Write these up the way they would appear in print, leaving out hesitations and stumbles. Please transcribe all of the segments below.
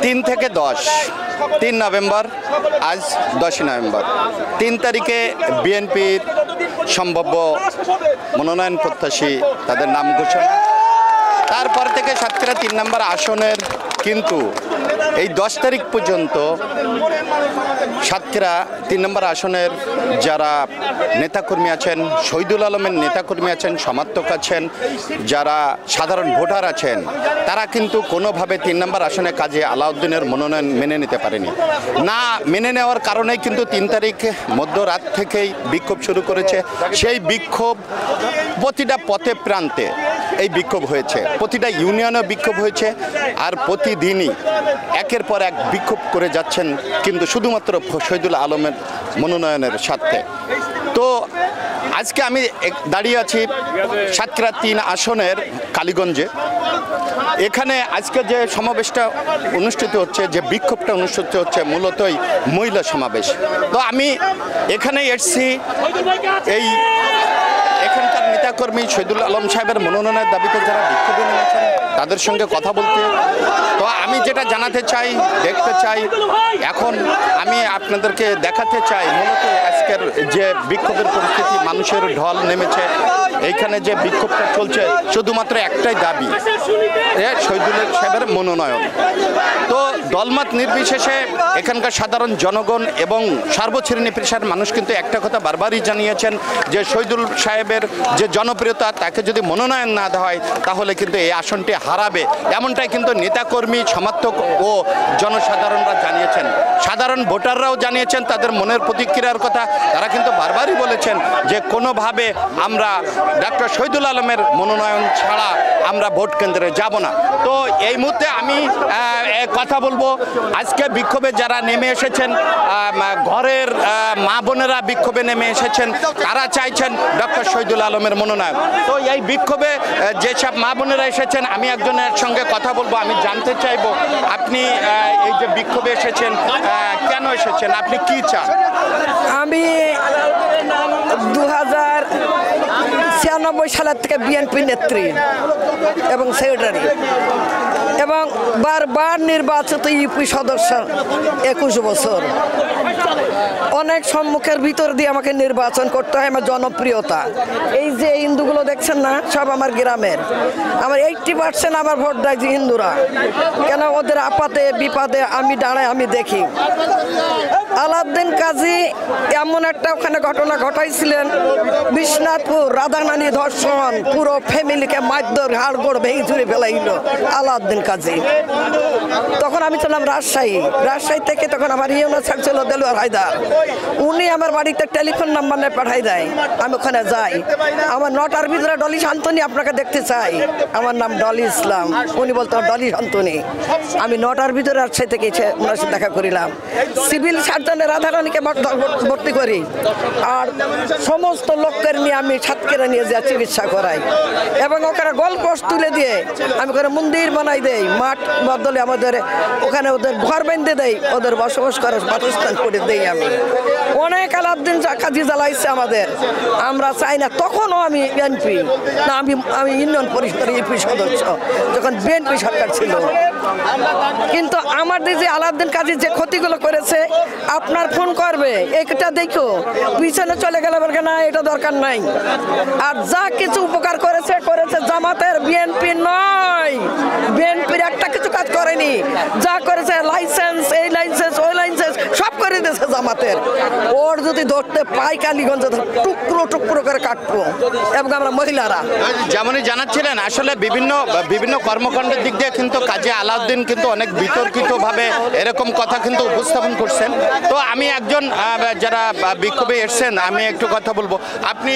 3 থেকে 10, 3 নভেম্বর, আজ 10 নভেম্বর, 3 তারিখে বিএনপির সম্ভাব্য মনোনয়ন প্রত্যাশী তাদের নাম ঘোষণা। তারপর থেকে সাতক্ষীরা 3 নম্বর আসনের কিন্তু এই 10 তারিখ পর্যন্ত সাতক্ষীরা 3 নম্বর আসনের যারা নেতাকর্মী আছেন, শহীদুল আলমের নেতাকর্মী আছেন, সমর্থক আছেন, যারা সাধারণ ভোটার আছেন, তারা কিন্তু কোনোভাবে 3 নম্বর আসনে কাজী আলাউদ্দিনের মনোনয়ন মেনে নিতে পারেনি। না মেনে নেওয়ার কারণেই কিন্তু 3 তারিখ মধ্যরাত থেকেই বিক্ষোভ শুরু করেছে। সেই বিক্ষোভ প্রতিটা পথে প্রান্তে এই বিক্ষোভ হয়েছে, প্রতিটা ইউনিয়নে বিক্ষোভ হয়েছে, আর প্রতিদিনই একের পর এক বিক্ষোভ করে যাচ্ছেন কিন্তু শুধুমাত্র শহীদুল আলমের মনোনয়নের স্বার্থে। তো আজকে আমি দাঁড়িয়ে আছি সাতক্ষীরা 3 আসনের কালীগঞ্জে। এখানে আজকে যে সমাবেশটা অনুষ্ঠিত হচ্ছে, যে বিক্ষোভটা অনুষ্ঠিত হচ্ছে, মূলতই মহিলা সমাবেশ। তো আমি এখানে এসছি এই এখানকার নেতাকর্মী শহীদুল আলম সাহেবের মনোনয়নের দাবিতে যারা বিক্ষোভে নেমেছেন তাদের সঙ্গে কথা বলতে। তো আমি যেটা জানাতে চাই, দেখতে চাই, এখন আমি আপনাদেরকে দেখাতে চাই মূলত আজকের যে বিক্ষোভের পরিস্থিতি, মানুষের ঢল নেমেছে। এইখানে যে বিক্ষোভটা চলছে শুধুমাত্র একটাই দাবি, শহীদুল সাহেবের মনোনয়ন। তো দলমত নির্বিশেষে এখানকার সাধারণ জনগণ এবং সর্বশ্রেণী পেশার মানুষ কিন্তু একটা কথা বারবারই জানিয়েছেন যে শহীদুল সাহেবের যে জনপ্রিয়তা, তাকে যদি মনোনয়ন না দেওয়া হয় তাহলে কিন্তু এই আসনটি হারাবে, এমনটাই কিন্তু নেতাকর্মী, সমর্থক ও জনসাধারণরা জানিয়েছেন। সাধারণ ভোটাররাও জানিয়েছেন তাদের মনের প্রতিক্রিয়ার কথা। তারা কিন্তু বারবারই বলেছেন যে কোনোভাবে আমরা ডক্টর শহীদুল আলমের মনোনয়ন ছাড়া আমরা ভোট কেন্দ্রে যাব না। তো এই মুহূর্তে আমি কথা বলবো, আজকে বিক্ষোভে যারা নেমে এসেছেন, ঘরের মা বোনেরা বিক্ষোভে নেমে এসেছেন, তারা চাইছেন ডক্টর শহীদুল আলমের মনোনয়ন। তো এই বিক্ষোভে যেসব মা বোনেরা এসেছেন, আমি একজনের সঙ্গে কথা বলবো। আমি জানতে চাইবো, আপনি এই যে বিক্ষোভে এসেছেন, কেন এসেছেন, আপনি কি চান? আমি 2096 সালের থেকে বিএনপি নেত্রী এবং সেক্রেটারি এবং বারবার নির্বাচিত ইউপি সদস্য 21 বছর। অনেক সম্মুখের ভিতর দিয়ে আমাকে নির্বাচন করতে হয়। আমার জনপ্রিয়তা, এই যে হিন্দুগুলো দেখছেন না, সব আমার গ্রামের। আমার 80% আমার ভোট দেয় যে হিন্দুরা। কেন? ওদের আপাতে বিপাদে আমি দাঁড়াই, আমি দেখি। আলাউদ্দিন কাজী এমন একটা ওখানে ঘটনা ঘটাইছিলেন, বিশ্বনাথপুর রাধানানি ধর্ষণ, পুরো ফ্যামিলিকে মারধর, হাড়গোড় ভেঙে চুরে ফেলাইল আলাউদ্দিন কাজী। তখন আমি ছিলাম রাজশাহী থেকে, তখন আমার ইউনিয়ন স্যার ছিল দেলোয়ার হায়দার। উনি আমার বাড়িতে টেলিফোন নাম্বার নিয়ে পাঠাই দেয়, আমি ওখানে যাই। আমার 9টার ভিতরে ডলি শান্তনী আপনাকে দেখতে চাই। আমার নাম ডলি ইসলাম। উনি বলতো ডলি শান্তনী। আমি 9টার ভিতরে রাজশাহী থেকে ওনার সাথে দেখা করিলাম। সিভিল সার্জনে রাধারানীকে ভর্তি করি, আর সমস্ত লোককে নিয়ে আমি সাতক্ষীরা নিয়ে যা চিকিৎসা করাই এবং ওখানে গোলপোস্ট তুলে দিয়ে আমি ওখানে মন্দির বানাই দেই, মাঠ বদলে আমাদের ওখানে ওদের ঘর বেঁধে দেই, ওদের বসবাস করার বাসস্থান করে দেই। আমি অনেক আলাউদ্দিন কাজী জ্বালাইছে আমাদের, আমরা চাই না। তখনও আমি বিএনপি না, আমি ইউনিয়ন পরিষদের ইউপি সদস্য যখন বিএনপি সরকার ছিল। কিন্তু আমার যে আলাউদ্দিন কাজী যে ক্ষতিগুলো করেছে, আপনার ফোন করবে, এটা দেখো, পিছনে চলে গেলে বলবে না এটা দরকার নাই। আর যা কিছু উপকার করেছে জামাতের, বিএনপি নয়। বিএনপির একটা কিছু কাজ করেনি। যা করেছে লাইসেন্স, এই লাইসেন্স, ওই লাইসেন্স সব করে দিয়েছে জামাতের। ওর যদি ধরতে পাই কালীগঞ্জে টুকরো টুকরো করে কাটবো। এবং আমরা মহিলারা যেমনই জানাচ্ছিলেন, আসলে বিভিন্ন কর্মকাণ্ডের দিক দিয়ে কিন্তু কাজী আলাউদ্দিন কিন্তু অনেক বিতর্কিতভাবে এরকম কথা কিন্তু উপস্থাপন করছেন। তো আমি একজন যারা বিক্ষোভে এসছেন, আমি একটু কথা বলবো। আপনি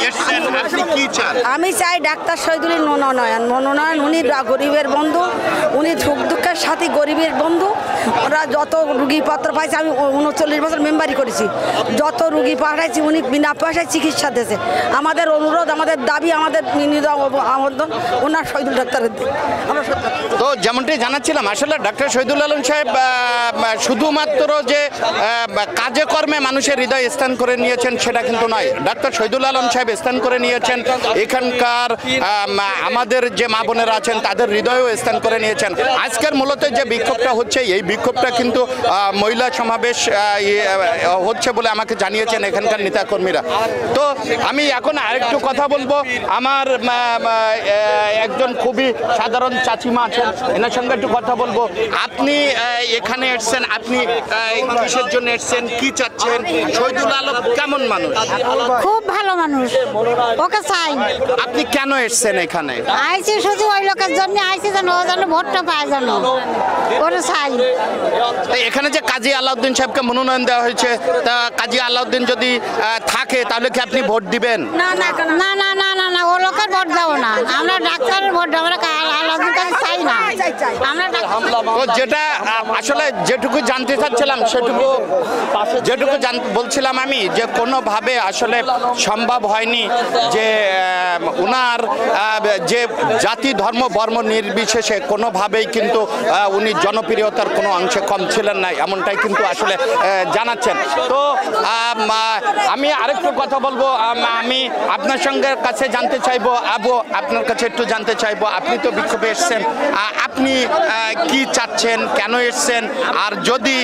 এসছেন, আপনি কি চান? আমি চাই ডাক্তার শহীদুলের মনোনয়ন। উনি গরিবের বন্ধু, উনি সুখ দুঃখের সাথী, গরিবের বন্ধু। ওরা যত রুগীপত্র পাইছে, আমি 39 বছর মেম্বারি করেছি, যত রুগী পাঠাইছি উনি বিনা পয়সায় চিকিৎসা দিয়েছে। আমাদের অনুরোধ, আমাদের দাবি, আমাদের আবেদন ওনার শহীদুল ডাক্তারের দিক। আমরা তো যেমনটি জানাচ্ছিলাম, আসলে ডক্টর শহীদুল আলম সাহেব শুধুমাত্র যে কাজে কর্মে মানুষের হৃদয় স্থান করে নিয়েছেন সেটা কিন্তু নয়। ডক্টর শহীদুল আলম সাহেব স্থান করে নিয়েছেন এখানকার আমাদের যে মা বোনেরা আছেন তাদের হৃদয়েও স্থান করে নিয়েছেন। আজকের মূলত যে বিক্ষোভটা হচ্ছে, এই বিক্ষোভটা কিন্তু মহিলা সমাবেশ হচ্ছে বলে আমাকে জানিয়েছেন এখানকার নেতাকর্মীরা। তো আমি এখন আরেকটু কথা বলবো, আমার একজন খুবই সাধারণ চাচিমা আছেন, এনার সঙ্গে একটু কথা বলবো। আপনি এখানে এসছেন, আপনি কিসের জন্য এসছেন, কি চাচ্ছেন? শহীদুল আলম কেমন মানুষ? খুব ভালো মানুষ, ওকে চাই। আপনি কেন এসছেন এখানে? আইসি শুধু ওই লোকের জন্য আইসি, যেন ও যেন ভোটটা পায়, যেন ওরে চাই। এখানে যে কাজী আলাউদ্দিন সাহেবকে মনোনয়ন দেওয়া হয়েছে, তা কাজী আলাউদ্দিন যদি থাকে তাহলে কি আপনি ভোট দিবেন? না না না না না না না, ও লোকের ভোট দেবো না, আমরা ডাক্তারের ভোট দেবো, আমরা আলাউদ্দিন কাছে চাই না। আমরা তো যেটা আসলে যেটুকু জানতে চাচ্ছিলাম সেটুকু বলছিলাম আমি, যে কোনোভাবে আসলে সম্ভব হয়নি যে উনার যে জাতি ধর্ম বর্ণ নির্বিশেষে কোনোভাবেই কিন্তু উনি জনপ্রিয়তার কোনো অংশে কম ছিলেন না, এমনটাই কিন্তু আসলে জানাচ্ছেন। তো আমি আরেকটু কথা বলবো, আমি আপনার সঙ্গে কাছে জানতে চাইবো, আপনার কাছে একটু জানতে চাইবো, আপনি তো বিক্ষোভে এসছেন, আপনি কি চাচ্ছেন, কেন এসছেন, আর যদি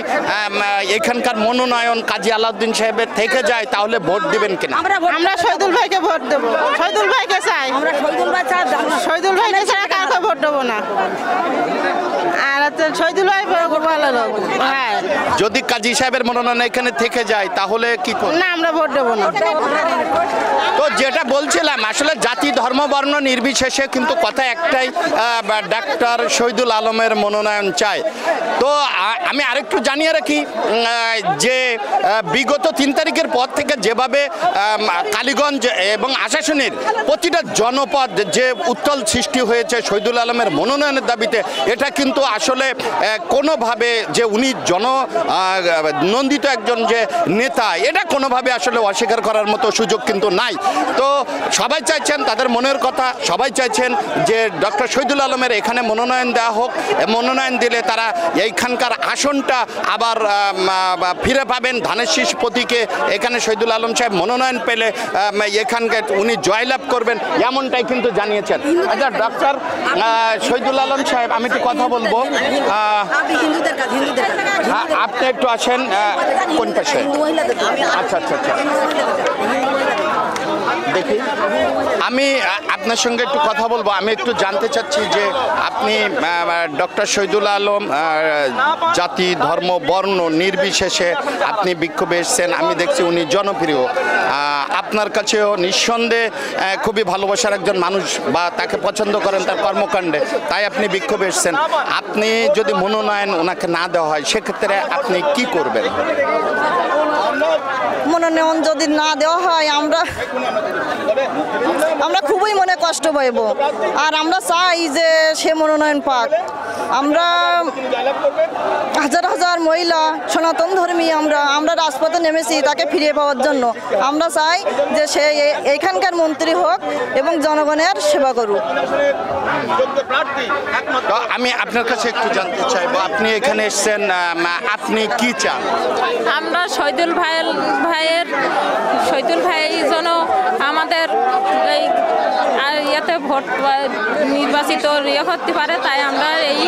এখানকার মনোনয়ন কাজী আলাউদ্দিন সাহেবের থেকে যায় তাহলে ভোট দিবেন কিনা? আমরা শহীদুল ভাইকে ভোট দেবো, শহীদুল ভাইকে চাই, শহীদুল ভাইকে ছাড়া কাউকে ভোট দেবো না। আর শহীদুল ভাই ভালো লোক। হ্যাঁ, যদি কাজী সাহেবের মনোনয়ন এখানে থেকে যায় তাহলে কি করবেন? না, আমরা ভোট দেবো না। তো যেটা বলছিলাম, আসলে জাতি ধর্ম বর্ণ নির্বিশেষে কিন্তু কথা একটাই, ডাক্তার শহীদুল আলমের মনোনয়ন চাই। তো আমি আরেকটু জানিয়ে রাখি যে বিগত 3 তারিখের পর থেকে যেভাবে কালীগঞ্জ এবং আশাশুনির প্রতিটা জনপদ যে উত্তাল সৃষ্টি হয়েছে শহীদুল আলমের মনোনয়নের দাবিতে, এটা কিন্তু আসলে কোনোভাবে যে উনি নন্দিত একজন যে নেতা, এটা কোনোভাবে আসলে অস্বীকার করার মতো সুযোগ কিন্তু নাই। তো সবাই চাইছেন, তাদের মনের কথা, সবাই চাইছেন যে ডক্টর শহীদুল আলমের এখানে মনোনয়ন দেওয়া হোক। মনোনয়ন দিলে তারা এইখানকার আসনটা আবার ফিরে পাবেন। ধানের শীষ প্রতীকে এখানে শহীদুল আলম সাহেব মনোনয়ন পেলে এখানকার উনি জয়লাভ করবেন, এমনটাই কিন্তু জানিয়েছেন। আচ্ছা ডক্টর শহীদুল আলম সাহেব, আমি একটু কথা বলবো, আপনি একটু আসেন কোন পাশে? আচ্ছা আচ্ছা আচ্ছা, দেখি আমি আপনার সঙ্গে একটু কথা বলবো। আমি একটু জানতে চাচ্ছি যে আপনি ডক্টর শহীদুল আলম জাতি ধর্ম বর্ণ নির্বিশেষে আপনি বিক্ষোভে এসেছেন, আমি দেখছি উনি জনপ্রিয়, আপনার কাছেও নিঃসন্দেহে খুবই ভালোবাসার একজন মানুষ, বা তাকে পছন্দ করেন তার কর্মকাণ্ডে, তাই আপনি বিক্ষোভে এসেছেন। আপনি যদি মনোনয়ন ওনাকে না দেওয়া হয় সেক্ষেত্রে আপনি কি করবেন? মনোনয়ন যদি না দেওয়া হয় আমরা খুবই মনে কষ্ট পাইব, আর আমরা চাই যে সে মনোনয়ন পাক। আমরা হাজার হাজার মহিলা সনাতন ধর্মী, আমরা রাজপথে নেমেছি তাকে ফিরিয়ে পাওয়ার জন্য। আমরা চাই যে সে এইখানকার মন্ত্রী হোক এবং জনগণের সেবা করুক। আমি আপনার কাছে একটু জানতে চাইবো, আপনি এখানে এসেছেন, আপনি কি চান? আমরা শহীদুল ভাই যেন আমাদের এই ইয়েতে ভোট নির্বাচিত করতে পারে, তাই আমরা এই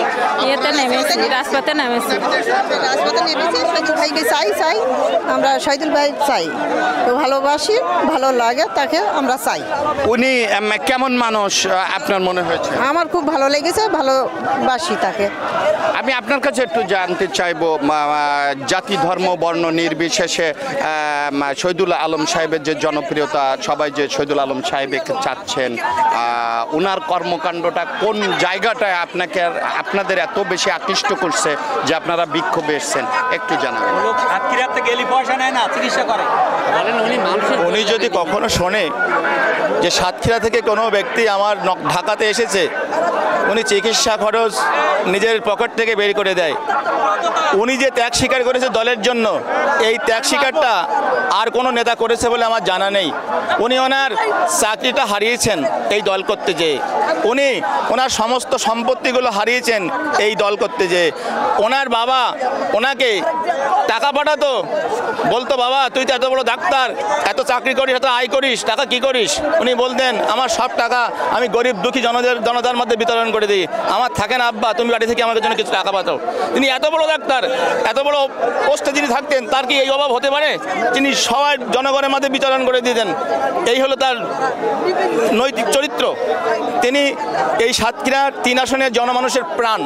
ইয়েতে নেমেছি, রাজপথে নেমেছি। শহীদুল ভাইকে চাই, আমরা শহীদুল ভাই চাই, ভালোবাসি, ভালো লাগে তাকে, আমরা চাই। উনি কেমন মানুষ আপনার মনে হয়েছে? আমার খুব ভালো লেগেছে, ভালোবাসি তাকে। আমি আপনার কাছে একটু জানতে চাইবো, জাতি ধর্ম বর্ণ নির্বিশেষে শহীদুল আলম সাহেবের যে জনপ্রিয়তা, সবাই যে শহীদুল আলম সাহেবকে চাচ্ছেন, ওনার কর্মকাণ্ডটা কোন জায়গাটায় আপনাদের এত বেশি আকৃষ্ট করছে যে আপনারা বিক্ষোভে এসেছেন, একটু জানাবেন। উনি যদি কখনো শোনে যে সাতক্ষীরা থেকে কোনো ব্যক্তি আমার ঢাকাতে এসেছে, উনি চিকিৎসা খরচ নিজের পকেট থেকে বের করে দেয়। উনি যে ত্যাগ স্বীকার করেছে দলের জন্য, এই ত্যাগ স্বীকারটা আর কোনো নেতা করেছে বলে আমার জানা নেই। উনি ওনার চাকরিটা হারিয়েছেন এই দল করতে যেয়ে, উনি ওনার সমস্ত সম্পত্তিগুলো হারিয়েছেন এই দল করতে যেয়ে। ওনার বাবা ওনাকে টাকা পাঠাতো, বলতো বাবা তুই তো এত বড় ডাক্তার, এত চাকরি করিস, এত আয় করিস, টাকা কি করিস? উনি বলতেন আমার সব টাকা আমি গরিব দুঃখী জনতার মধ্যে বিতরণ করে দিই, আমার থাকে না আব্বা, তুমি বাড়ি থেকে আমাদের জন্য কিছু টাকা পাঠাও। তিনি এত বড় ডাক্তার, এত বড় পোস্টে যিনি থাকতেন, তার কি এই অভাব হতে পারে? তিনি সবাই জনগণের মধ্যে বিতরণ করে দিতেন। এই হলো তার নৈতিক চরিত্র। তিনি এই সাতক্ষীরা 3 আসনের জনমানুষের প্রাণ।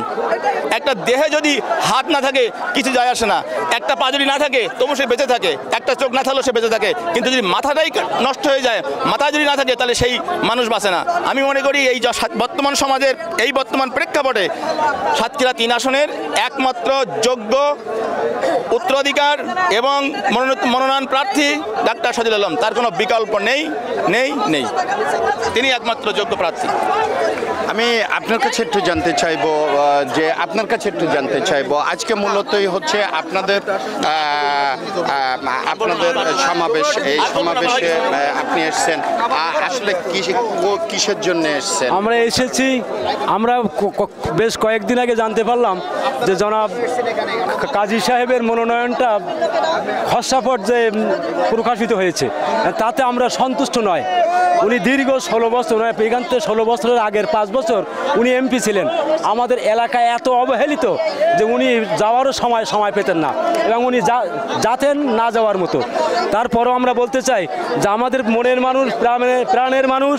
একটা দেহে যদি হাত না থাকে কিছু যায় আসে না, একটা পা যদি না থাকে তবু সে বেঁচে থাকে, একটা চোখ না থাকলেও সে বেঁচে থাকে, কিন্তু যদি মাথাটাই নষ্ট হয়ে যায়, মাথা যদি না থাকে তাহলে সেই মানুষ বাঁচে না। আমি মনে করি এই বর্তমান সমাজের এই বর্তমান প্রেক্ষাপটে সাতক্ষীরা 3 আসনের একমাত্র যোগ্য উত্তরাধিকার এবং মনোনয়ন প্রার্থী ডাক্তার শহীদুল আলম, তার কোনো বিকল্প নেই নেই নেই, তিনি একমাত্র যোগ্য প্রার্থী। আমি আপনার কাছে একটু জানতে চাইবো আজকে মূলতই হচ্ছে আপনাদের সমাবেশ, এই সমাবেশে আপনি এসেছেন, আসলে কিসের জন্য এসেছেন? আমরা এসেছি, আমরা বেশ কয়েকদিন আগে জানতে পারলাম যে জনাব কাজী সাহেবের মনোনয়নটা খসড়া পর্যায়ে প্রকাশিত হয়েছে, তাতে আমরা সন্তুষ্ট নয়। উনি দীর্ঘ 16 বছর, এখান থেকে 16 বছরের আগের 5 বছর উনি এমপি ছিলেন। আমাদের এলাকায় এত অবহেলিত যে উনি যাওয়ারও সময় পেতেন না, এবং উনি যাতেন না যাওয়ার মতো। তারপরও আমরা বলতে চাই যে আমাদের মনের মানুষ, প্রাণের মানুষ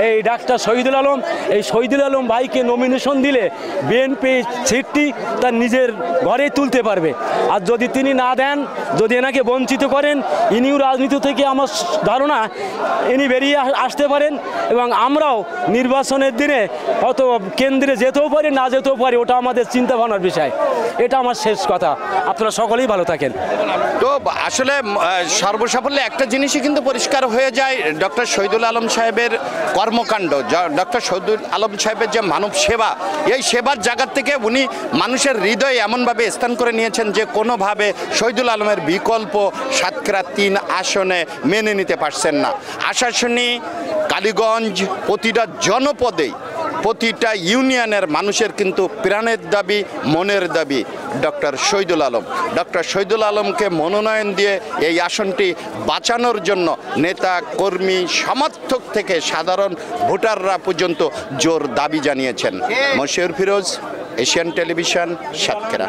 এই ডাক্তার শহীদুল আলম, এই শহীদুল আলম ভাইকে নমিনেশন দিলে বিএনপি সিটটি তার নিজের ঘরেই তুলতে পারবে। আর যদি তিনি না দেন, যদি এনাকে বঞ্চিত করেন, ইনিও রাজনীতি থেকে আমার ধারণা ইনি বেরিয়ে আসতে পারেন, এবং আমরাও নির্বাচনের দিনে হয়তো কেন্দ্রে যেতেও পারি, না যেতেও পারি, ওটা আমাদের চিন্তা ভাবনার বিষয়। এটা আমার শেষ কথা। আপনারা সকলেই ভালো থাকেন। তো আসলে সর্বসাফল্যে একটা জিনিসই কিন্তু পরিষ্কার হয়ে যায়, ডক্টর শহীদুল আলম সাহেবের কর্মকাণ্ড, ডক্টর শহীদুল আলম সাহেবের যে মানব সেবা, এই সেবার জায়গা থেকে উনি মানুষের হৃদয়ে এমনভাবে স্থান করে নিয়েছেন যে কোনোভাবে শহীদুল আলমের বিকল্প সাতক্ষীরা 3 আসনে মেনে নিতে পারছেন না। আশাশুনি, কালীগঞ্জ, প্রতিটা জনপদেই, প্রতিটা ইউনিয়নের মানুষের কিন্তু প্রাণের দাবি, মনের দাবি ডক্টর শহীদুল আলম। ডক্টর শহীদুল আলমকে মনোনয়ন দিয়ে এই আসনটি বাঁচানোর জন্য নেতা, কর্মী, সমর্থক থেকে সাধারণ ভোটাররা পর্যন্ত জোর দাবি জানিয়েছেন। Moshiur Firoz, Asian Television, Satkhira.